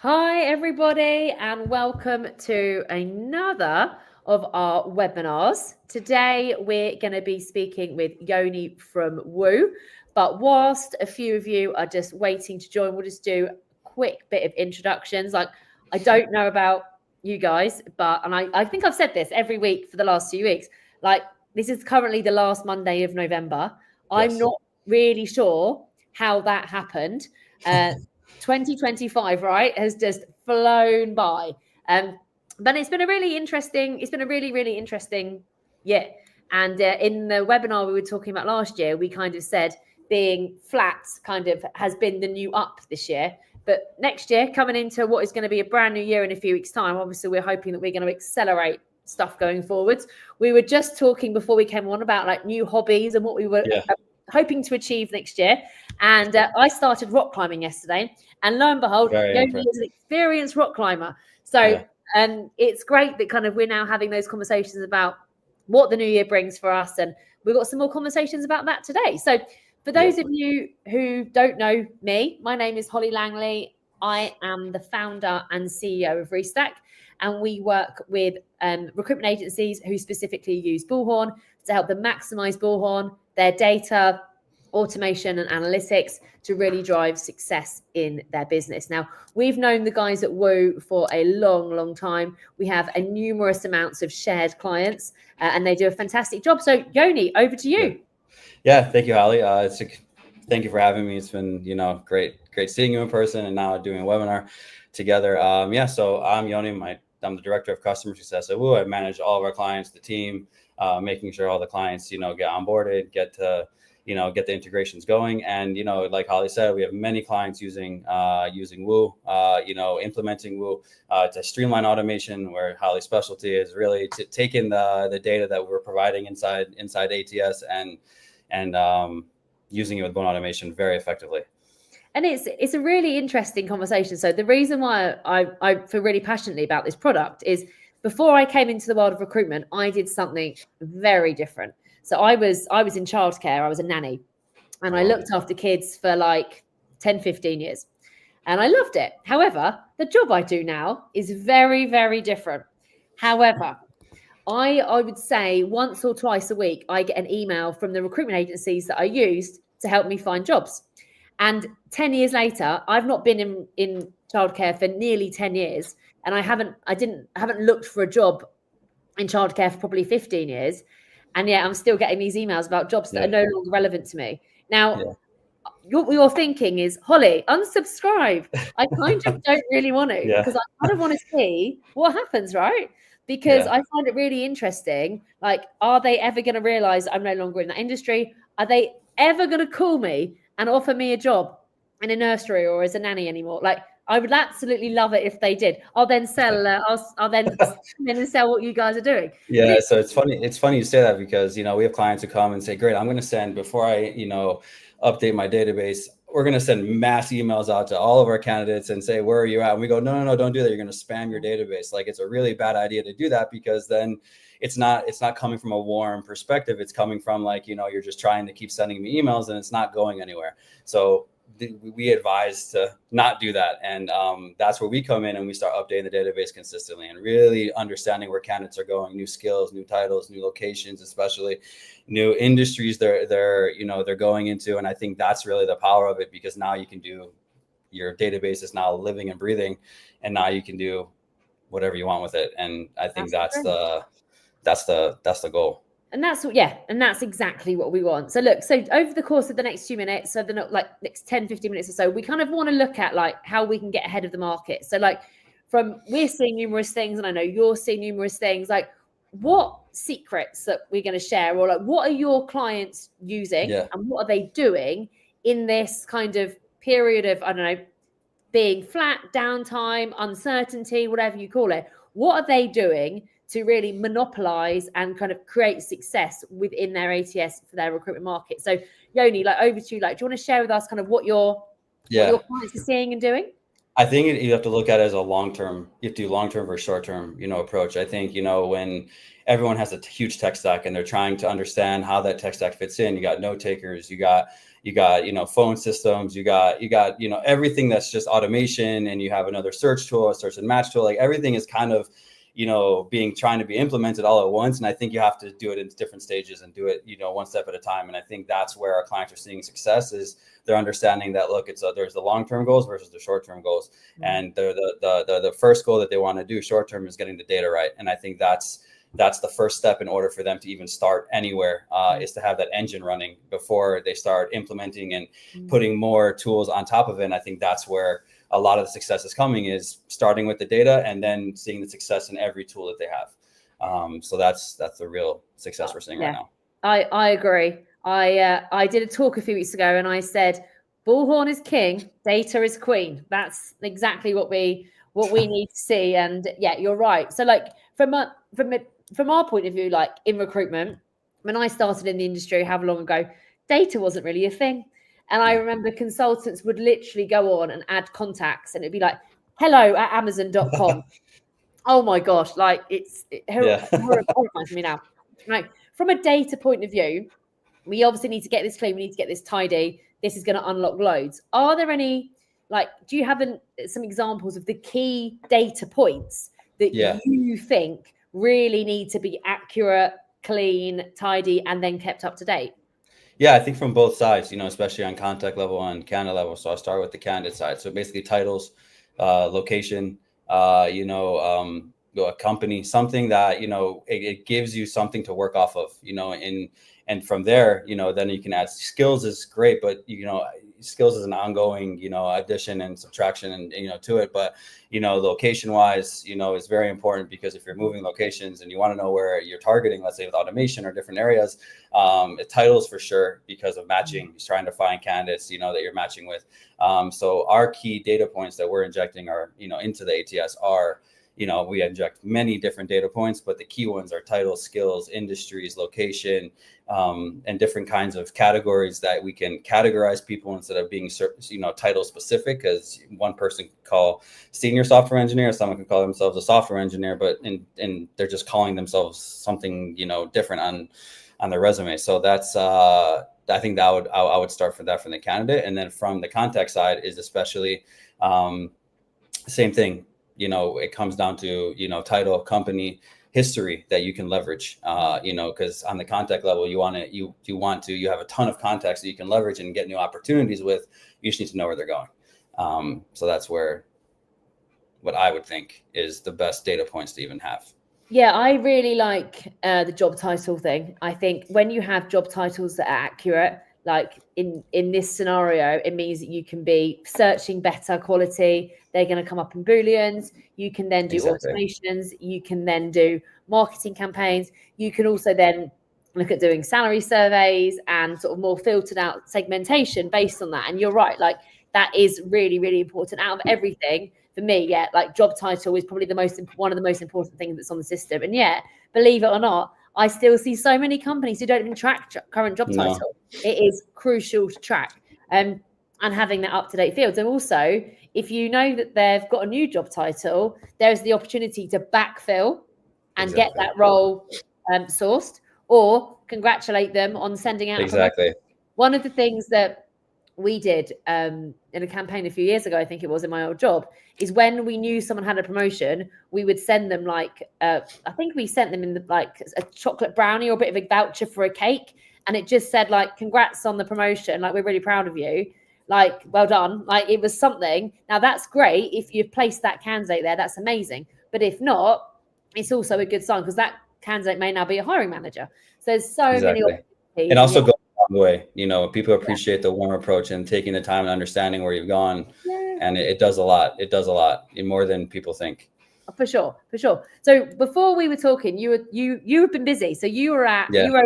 Hi, everybody, and welcome to another of our webinars. Today, we're going to be speaking with Yoni from Woo. But whilst a few of you are just waiting to join, we'll just do a quick bit of introductions. I don't know about you guys, and I think I've said this every week for the last few weeks. This is currently the last Monday of November. I'm Yes. not really sure how that happened. 2025, right, has just flown by. But it's been a really really interesting year. And in the webinar we were talking about last year, we kind of said being flat kind of has been the new up this year. But next year, coming into what is going to be a brand new year in a few weeks' time, obviously we're hoping that we're going to accelerate stuff going forwards. We were just talking before we came on about like new hobbies and what we were hoping to achieve next year. And I started rock climbing yesterday, and lo and behold, Yoni is an experienced rock climber. So it's great that kind of we're now having those conversations about what the new year brings for us, and we've got some more conversations about that today. So for those of you who don't know me, my name is Holly Langley. I am the founder and CEO of Restack, and we work with recruitment agencies who specifically use Bullhorn to help them maximize Bullhorn, their data, automation and analytics to really drive success in their business. Now, we've known the guys at Woo for a long time. We have a numerous amounts of shared clients and they do a fantastic job. So Yoni, over to you. Yeah, thank you, Holly. Thank you for having me. It's been, great seeing you in person and now doing a webinar together. So I'm Yoni. I'm the director of customer success at Woo. I manage all of our clients, the team, making sure all the clients, get onboarded, get the integrations going. And, like Holly said, we have many clients using Woo, implementing Woo to streamline automation, where Holly's specialty is really taking the data that we're providing inside ATS and using it with Bullhorn automation very effectively. And it's a really interesting conversation. So the reason why I feel really passionately about this product is before I came into the world of recruitment, I did something very different. So I was in childcare. I was a nanny, and I looked after kids for like 10, 15 years, and I loved it. However, the job I do now is very, very different. However, I would say once or twice a week, I get an email from the recruitment agencies that I used to help me find jobs. And 10 years later, I've not been in childcare for nearly 10 years. And I haven't looked for a job in childcare for probably 15 years. And yet I'm still getting these emails about jobs that are no longer relevant to me. Now, what you're thinking is, Holly, unsubscribe. I kind of don't really want to because I kind of want to see what happens, right? Because I find it really interesting. Like, are they ever going to realize I'm no longer in that industry? Are they ever going to call me and offer me a job in a nursery or as a nanny anymore? Like, I would absolutely love it if they did. I'll then sell. I'll then come in and sell what you guys are doing. Yeah, so it's funny. It's funny you say that because we have clients who come and say, "Great, I'm going to send before I update my database. We're going to send mass emails out to all of our candidates and say, where are you at?" And we go, no, don't do that. You're going to spam your database. Like, it's a really bad idea to do that because then it's not coming from a warm perspective. It's coming from like, you're just trying to keep sending me emails and it's not going anywhere. So we advise to not do that. And that's where we come in and we start updating the database consistently and really understanding where candidates are going, new skills, new titles, new locations, especially new industries they're going into. And I think that's really the power of it, because now you can do, your database is now living and breathing, and now you can do whatever you want with it. And I think that's the goal. And that's exactly what we want. So look, so over the course of the next few minutes, so the next 10, 15 minutes or so, we kind of want to look at like how we can get ahead of the market. So like we're seeing numerous things, and I know you're seeing numerous things, like what secrets that we're going to share, or like what are your clients using and what are they doing in this kind of period of, I don't know, being flat, downtime, uncertainty, whatever you call it. What are they doing to really monopolize and kind of create success within their ATS for their recruitment market? So Yoni, like over to you. Like, do you want to share with us kind of what your clients are seeing and doing? I think you have to look at it as a long-term, you have to do long-term versus short-term, approach. I think, when everyone has a huge tech stack and they're trying to understand how that tech stack fits in, you got note takers, you got, you got, phone systems, you got, everything that's just automation, and you have another search tool, a search and match tool. Like everything is kind of, trying to be implemented all at once. And I think you have to do it in different stages and do it, one step at a time. And I think that's where our clients are seeing success, is they're understanding that, look, there's the long-term goals versus the short-term goals. And the first goal that they want to do short-term is getting the data right. And I think that's the first step in order for them to even start anywhere, is to have that engine running before they start implementing and putting more tools on top of it. And I think that's where a lot of the success is coming, is starting with the data and then seeing the success in every tool that they have. So that's the real success we're seeing right now. I agree. I did a talk a few weeks ago and I said, bullhorn is king, data is queen. That's exactly what we need to see. And yeah, you're right. So like from our point of view, like in recruitment, when I started in the industry, how long ago, data wasn't really a thing. And I remember consultants would literally go on and add contacts, and it'd be like, hello@amazon.com. Oh my gosh, like it horrifies me now. Right. From a data point of view, we obviously need to get this clean. We need to get this tidy. This is going to unlock loads. Are there any, do you have some examples of the key data points that you think really need to be accurate, clean, tidy, and then kept up to date? Yeah, I think from both sides, especially on contact level and candidate level. So I'll start with the candidate side. So basically titles, location, a company, something that, it gives you something to work off of, and from there, then you can add skills is great, but, skills is an ongoing, addition and subtraction and, to it. But, location wise, is very important, because if you're moving locations and you want to know where you're targeting, let's say with automation or different areas, titles for sure, because of matching, just trying to find candidates, that you're matching with. So our key data points that we're injecting are, into the ATS are, we inject many different data points, but the key ones are titles, skills, industries, location, and different kinds of categories that we can categorize people instead of being, title specific. Because one person can call senior software engineer, someone can call themselves a software engineer, but and they're just calling themselves something, different on their resume. So that's I think that I would start from the candidate, and then from the contact side is especially same thing. It comes down to, title, company, history that you can leverage, because on the contact level, you have a ton of contacts that you can leverage and get new opportunities with. You just need to know where they're going. So that's what I would think is the best data points to even have. Yeah, I really like the job title thing. I think when you have job titles that are accurate, like in this scenario, it means that you can be searching better quality. They're going to come up in Booleans. You can then do automations. You can then do marketing campaigns. You can also then look at doing salary surveys and sort of more filtered out segmentation based on that. And you're right, like that is really, really important. Out of everything, for me, like job title is probably one of the most important things that's on the system. And believe it or not, I still see so many companies who don't even track current job title. It is crucial to track and having that up-to-date fields. And also, if you know that they've got a new job title, there's the opportunity to backfill and get that role sourced, or congratulate them on sending out. Exactly. One of the things that we did in a campaign a few years ago, I think it was in my old job, is when we knew someone had a promotion, we would send them I think we sent them in a chocolate brownie or a bit of a voucher for a cake. And it just said congrats on the promotion. We're really proud of you. Well done. It was something. Now that's great. If you've placed that candidate there, that's amazing. But if not, it's also a good sign, because that candidate may now be a hiring manager. So there's so many opportunities. And also go a long way. People appreciate the warm approach and taking the time and understanding where you've gone. And it does a lot. It does a lot, more than people think. For sure. So before we were talking, you have been busy. So you were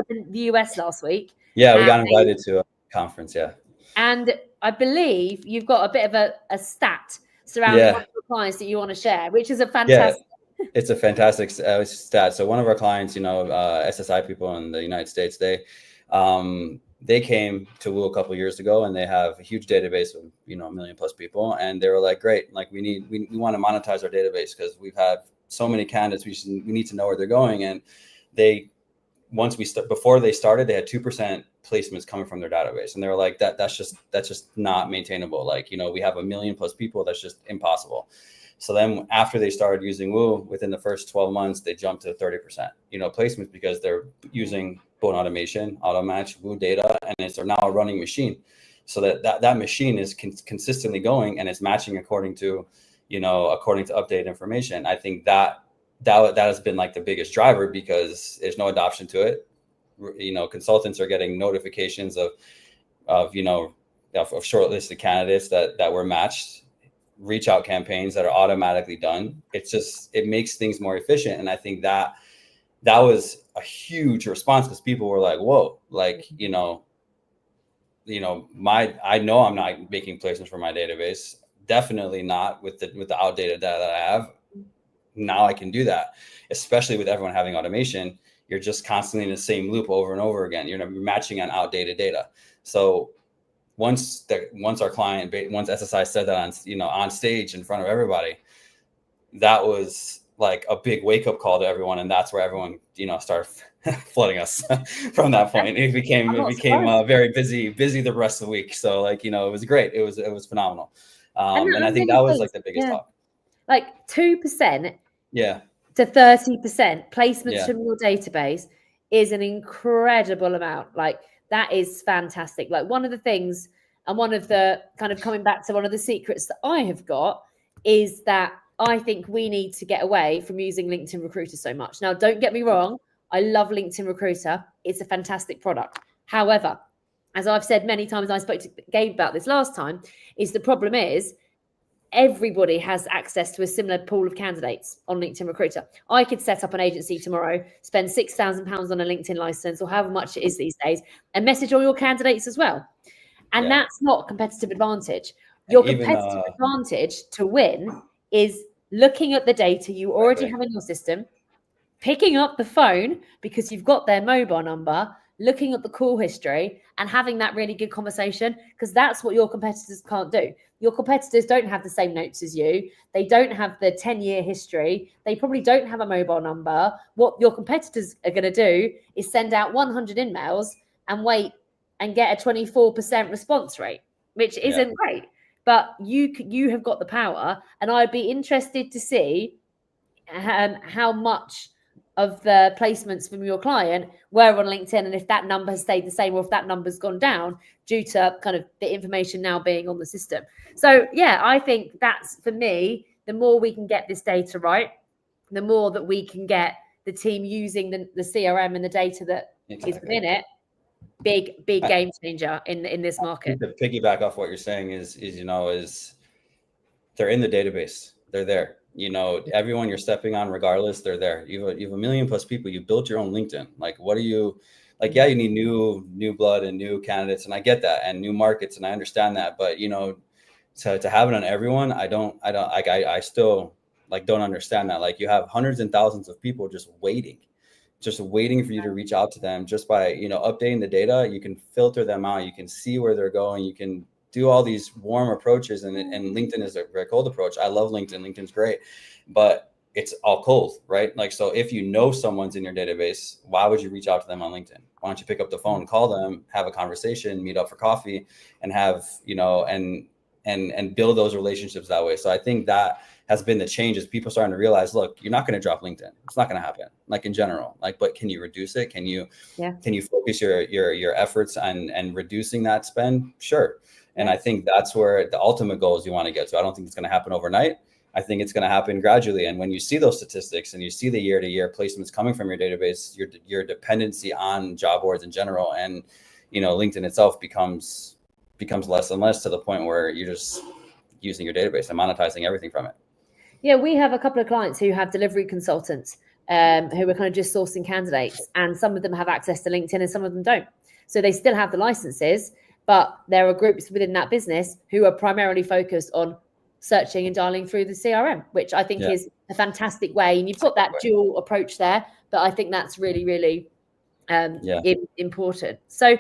in the US last week. Yeah, we got invited to a conference. Yeah. And I believe you've got a bit of a stat surrounding one of your clients that you want to share, which is a fantastic. Yeah, it's a fantastic stat. So one of our clients, SSI people in the United States, they came to Woo a couple of years ago, and they have a huge database of, 1 million plus people. And they were like, great, we want to monetize our database, because we've had so many candidates. We need to know where they're going. And before they started, they had 2% placements coming from their database. And they were like, that's just not maintainable. Like, you know, we have 1 million plus people. That's just impossible. So then after they started using Woo, within the first 12 months, they jumped to 30%, you know, placements, because they're using bone automation, auto match, Woo data, and it's now a running machine. So that machine is consistently going, and it's matching according to updated information. I think that has been like the biggest driver, because there's no adoption to it. You know, consultants are getting notifications of shortlisted candidates that were matched, reach out campaigns that are automatically done. It makes things more efficient. And I think that was a huge response, because people were like, whoa, like, I know I'm not making placements for my database. Definitely not with the outdated data that I have. Now I can do that, especially with everyone having automation. You're just constantly in the same loop over and over again. You're matching on outdated data. So once SSI said that on stage in front of everybody, that was like a big wake up call to everyone. And that's where everyone, started flooding us from that point. It became very busy the rest of the week. So it was great. It was phenomenal. And I think that was like the biggest talk. Like 2%. Yeah. To 30% placements from your database is an incredible amount. Like, that is fantastic. Like, one of the things, and one of the kind of coming back to one of the secrets that I have got, is that I think we need to get away from using LinkedIn Recruiter so much. Now, don't get me wrong. I love LinkedIn Recruiter. It's a fantastic product. However, as I've said many times, I spoke to Gabe about this last time, is the problem is everybody has access to a similar pool of candidates on LinkedIn Recruiter. I could set up an agency tomorrow, spend £6,000 on a LinkedIn license, or however much it is these days, and message all your candidates as well. And that's not competitive advantage. Your competitive advantage to win is looking at the data you already have in your system, picking up the phone because you've got their mobile number, looking at the call history, and having that really good conversation, because that's what your competitors can't do. Your competitors don't have the same notes as you. They don't have the 10-year history. They probably don't have a mobile number. What your competitors are going to do is send out 100 emails and wait and get a 24% response rate, which isn't great. But you have got the power, and I'd be interested to see how much of the placements from your client were on LinkedIn, and if that number has stayed the same, or if that number's gone down due to kind of the information now being on the system. So I think that's, for me, the more we can get this data right, the more that we can get the team using the CRM and the data that is within it. Big game changer in this market. To piggyback off what you're saying is they're in the database. They're there. Everyone you're stepping on, regardless, they're there. You have 1 million plus people. You built your own LinkedIn. Like, what are you like? Yeah, you need new blood and new candidates, and I get that, and new markets, and I understand that. But to have it on everyone, I still don't understand that. Like, you have hundreds and thousands of people just waiting for you to reach out to them. Just by updating the data, you can filter them out. You can see where they're going. You can do all these warm approaches, and LinkedIn is a very cold approach. I love LinkedIn. LinkedIn's great, but it's all cold, right? Like, so if someone's in your database, why would you reach out to them on LinkedIn? Why don't you pick up the phone, call them, have a conversation, meet up for coffee, and have, and build those relationships that way. So I think that has been the change, is people starting to realize, look, you're not going to drop LinkedIn. It's not going to happen, like, in general. Like, but can you reduce it? Can you focus your efforts on reducing that spend? Sure. And I think that's where the ultimate goals you want to get to. I don't think it's going to happen overnight. I think it's going to happen gradually. And when you see those statistics and you see the year-to-year placements coming from your database, your dependency on job boards in general, and LinkedIn itself becomes less and less, to the point where you're just using your database and monetizing everything from it. Yeah, we have a couple of clients who have delivery consultants who are kind of just sourcing candidates, and some of them have access to LinkedIn and some of them don't. So they still have the licenses, but there are groups within that business who are primarily focused on searching and dialing through the CRM, which I think is a fantastic way. And you've got that dual approach there, but I think that's really, really important. So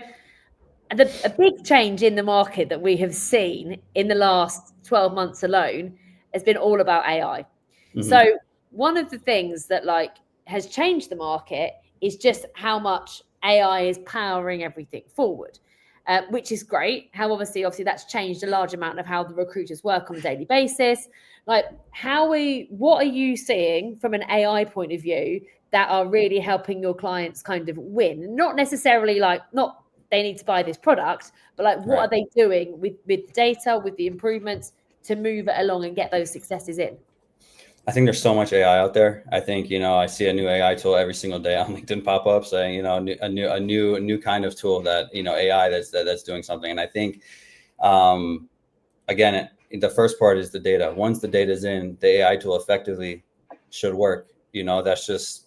a big change in the market that we have seen in the last 12 months alone has been all about AI. Mm-hmm. So one of the things that has changed the market is just how much AI is powering everything forward, which is great. How obviously that's changed a large amount of how the recruiters work on a daily basis. Like, what are you seeing from an AI point of view that are really helping your clients kind of win? Not necessarily like, not they need to buy this product, but like, what are they doing with the data, with the improvements to move it along and get those successes in? I think there's so much AI out there. I think, I see a new AI tool every single day on LinkedIn pop up saying, a new kind of tool that, AI that's doing something. And I think, again, the first part is the data. Once the data is in, the AI tool effectively should work. That's just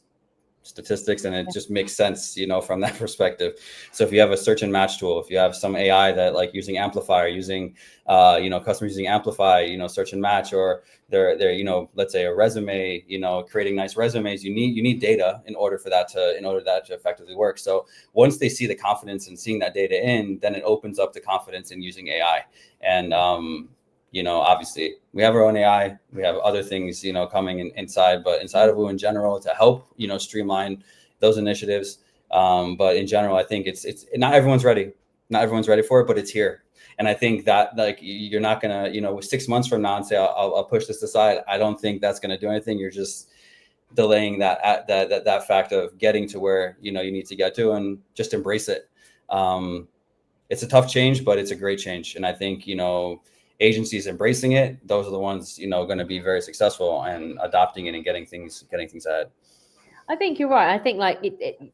statistics, and it just makes sense, from that perspective. So if you have a search and match tool, if you have some AI that like using Amplify, using customers using Amplify, search and match, or they're let's say a resume, creating nice resumes, you need data in order for that to effectively work. So once they see the confidence in seeing that data in, then it opens up the confidence in using AI. And obviously we have our own AI, we have other things, coming inside, but inside of Woo in general to help, streamline those initiatives. But in general, I think it's not everyone's ready for it, but it's here. And I think that like, you're not gonna, 6 months from now and say, I'll push this aside. I don't think that's going to do anything. You're just delaying that fact of getting to where, you need to get to, and just embrace it. It's a tough change, but it's a great change. And I think, agencies embracing it, those are the ones, going to be very successful and adopting it and getting things ahead. I think you're right. I think like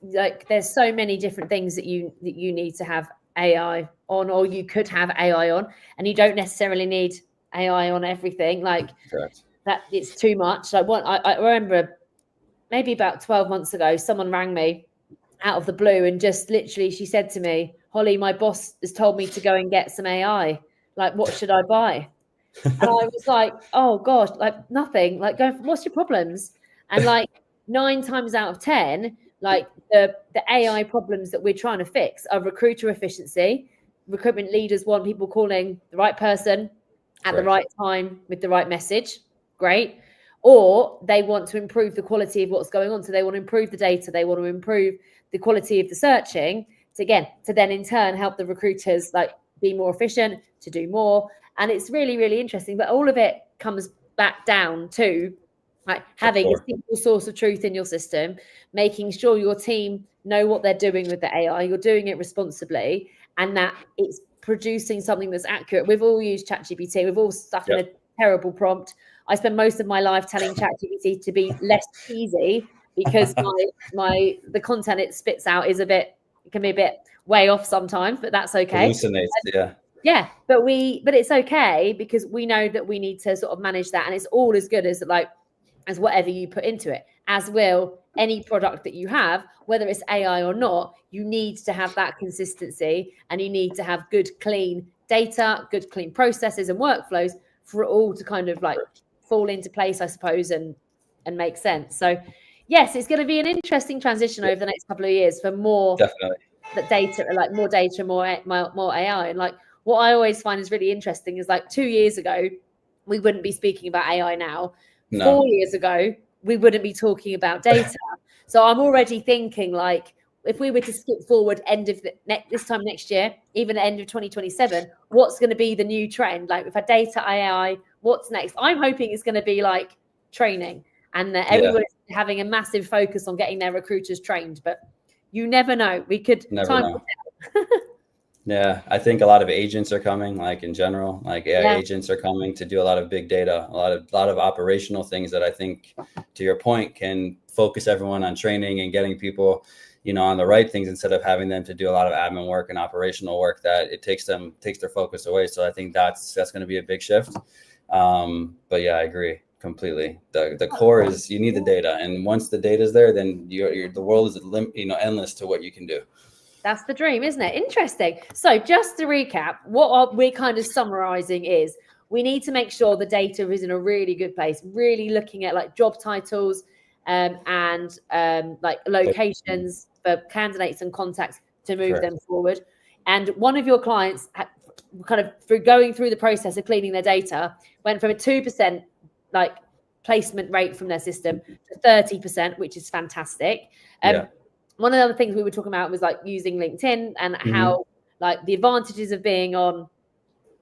like there's so many different things that you need to have AI on, or you could have AI on, and you don't necessarily need AI on everything. Like, correct, that it's too much. Like, I remember maybe about 12 months ago, someone rang me out of the blue and just literally, she said to me, Holly, my boss has told me to go and get some AI. Like, what should I buy? And I was like, oh gosh, like nothing, like what's your problems? And like 9 times out of 10, like the AI problems that we're trying to fix are recruiter efficiency. Recruitment leaders want people calling the right person at the right time with the right message. Great. Or they want to improve the quality of what's going on. So they want to improve the data. They want to improve the quality of the searching to then in turn help the recruiters like be more efficient, to do more. And it's really, really interesting. But all of it comes back down to like having a single source of truth in your system, making sure your team know what they're doing with the AI, you're doing it responsibly, and that it's producing something that's accurate. We've all used ChatGPT. We've all stuck in a terrible prompt. I spend most of my life telling ChatGPT to be less cheesy because the content it spits out is it can be a bit way off sometimes, but that's okay. Hallucinates, yeah, but it's okay because we know that we need to sort of manage that, and it's all as good as whatever you put into it, as will any product that you have, whether it's AI or not. You need to have that consistency, and you need to have good, clean data, good, clean processes and workflows for it all to kind of like fall into place, I suppose, and make sense. So yes, it's going to be an interesting transition over the next couple of years for more that data, like more data, more AI. And like what I always find is really interesting is like 2 years ago, we wouldn't be speaking about AI now. No. 4 years ago, we wouldn't be talking about data. So I'm already thinking like, if we were to skip forward end of this time next year, even the end of 2027, what's going to be the new trend? Like if I data AI, what's next? I'm hoping it's going to be like training, and that everyone's having a massive focus on getting their recruiters trained. But you never know. We could never know. Yeah, I think a lot of agents are coming, like in general, like AI agents are coming to do a lot of big data, a lot of operational things that I think, to your point, can focus everyone on training and getting people, on the right things instead of having them to do a lot of admin work and operational work that it takes their focus away. So I think that's going to be a big shift. But yeah, I agree completely. The core is you need the data, and once the data is there, then the world is endless to what you can do. That's the dream, isn't it? Interesting. So just to recap, what we're kind of summarizing is we need to make sure the data is in a really good place, really looking at like job titles and like locations for candidates and contacts to move them forward. And one of your clients kind of through going through the process of cleaning their data went from a 2% like placement rate from their system to 30%, which is fantastic. one of the other things we were talking about was like using LinkedIn and how like the advantages of being on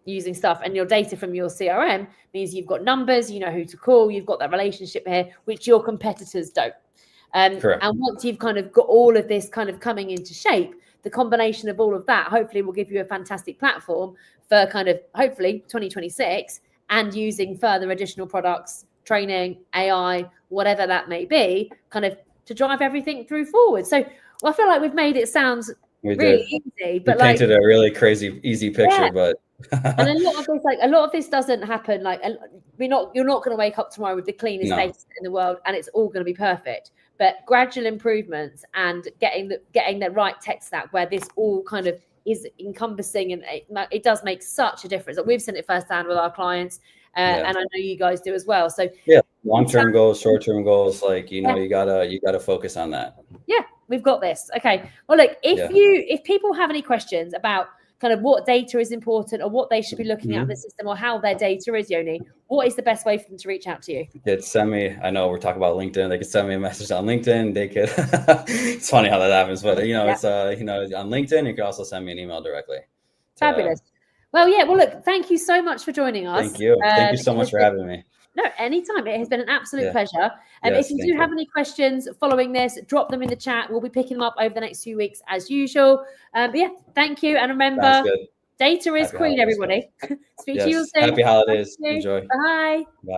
using stuff, and your data from your CRM means you've got numbers, you know who to call, you've got that relationship here, which your competitors don't. And once you've kind of got all of this kind of coming into shape, the combination of all of that hopefully will give you a fantastic platform for kind of hopefully 2026 and using further additional products, training, AI, whatever that may be, kind of to drive everything through forward. So I feel like we've made it sound really easy, but we painted a really crazy easy picture, but and a lot of this doesn't happen like you're not going to wake up tomorrow with the cleanest data in the world and it's all going to be perfect, but gradual improvements and getting the right tech stack where this all kind of is encompassing, and it does make such a difference. We've seen it firsthand with our clients, and I know you guys do as well. So long-term goals, short-term goals, like you gotta focus on that. We've got this. Okay, well look, if people have any questions about kind of what data is important or what they should be looking at in the system or how their data is, Yoni, what is the best way for them to reach out to you? Could send me, I know we're talking about LinkedIn, they could send me a message on LinkedIn. They could it's funny how that happens, but it's on LinkedIn. You can also send me an email directly. Fabulous. Well, look, thank you so much for joining us. Thank you so much for having me. No, anytime. It has been an absolute pleasure. If you do have any questions following this, drop them in the chat. We'll be picking them up over the next few weeks as usual. But thank you. And remember, data is queen, everybody. Speak to you soon. Happy holidays. Enjoy. Bye. Bye.